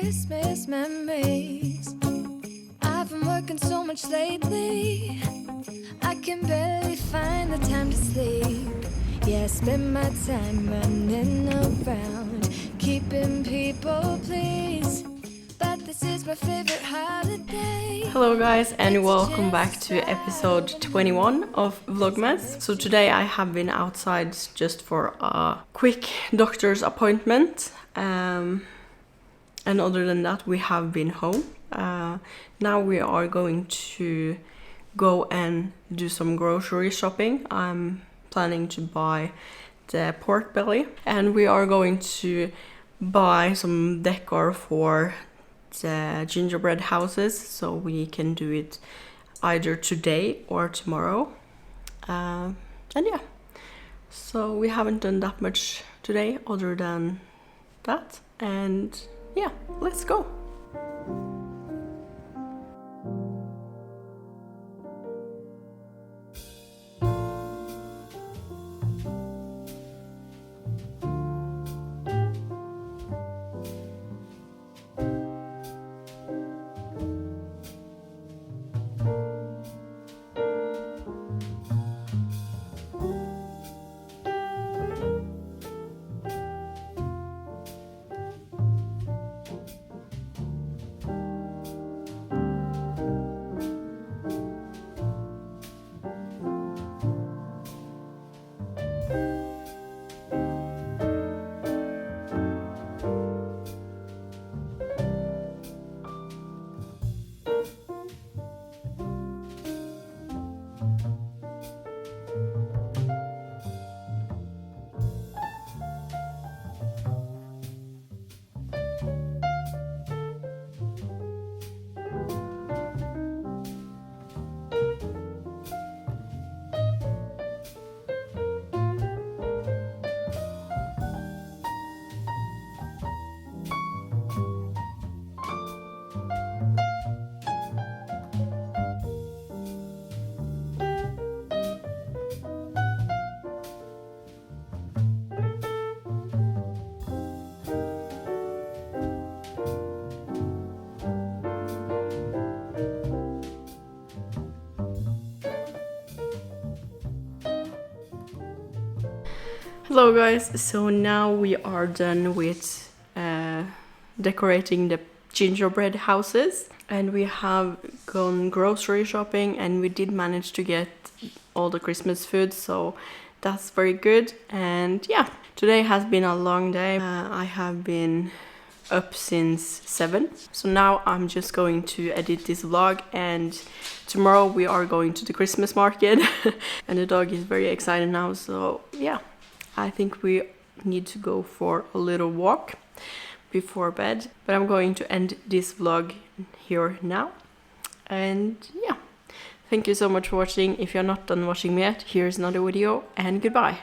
Christmas memories. I've been working so much lately, I can barely find the time to sleep. Yeah, I spend my time running around, keeping people pleased. But this is my favorite holiday. Hello guys, and welcome back to episode 21 of Vlogmas. So today I have been outside just for a quick doctor's appointment. And other than that, we have been home. Now we are going to go and do some grocery shopping. I'm planning to buy the pork belly, and we are going to buy some decor for the gingerbread houses, so we can do it either today or tomorrow. And yeah, so we haven't done that much today other than that, and yeah, let's go. Hello guys, so now we are done with decorating the gingerbread houses, and we have gone grocery shopping, and we did manage to get all the Christmas food, so that's very good. And yeah, today has been a long day. I have been up since 7, so now I'm just going to edit this vlog, and tomorrow we are going to the Christmas market and the dog is very excited now, so yeah, I think we need to go for a little walk before bed. But I'm going to end this vlog here now. And yeah, thank you so much for watching. If you're not done watching me yet, here's another video, and goodbye.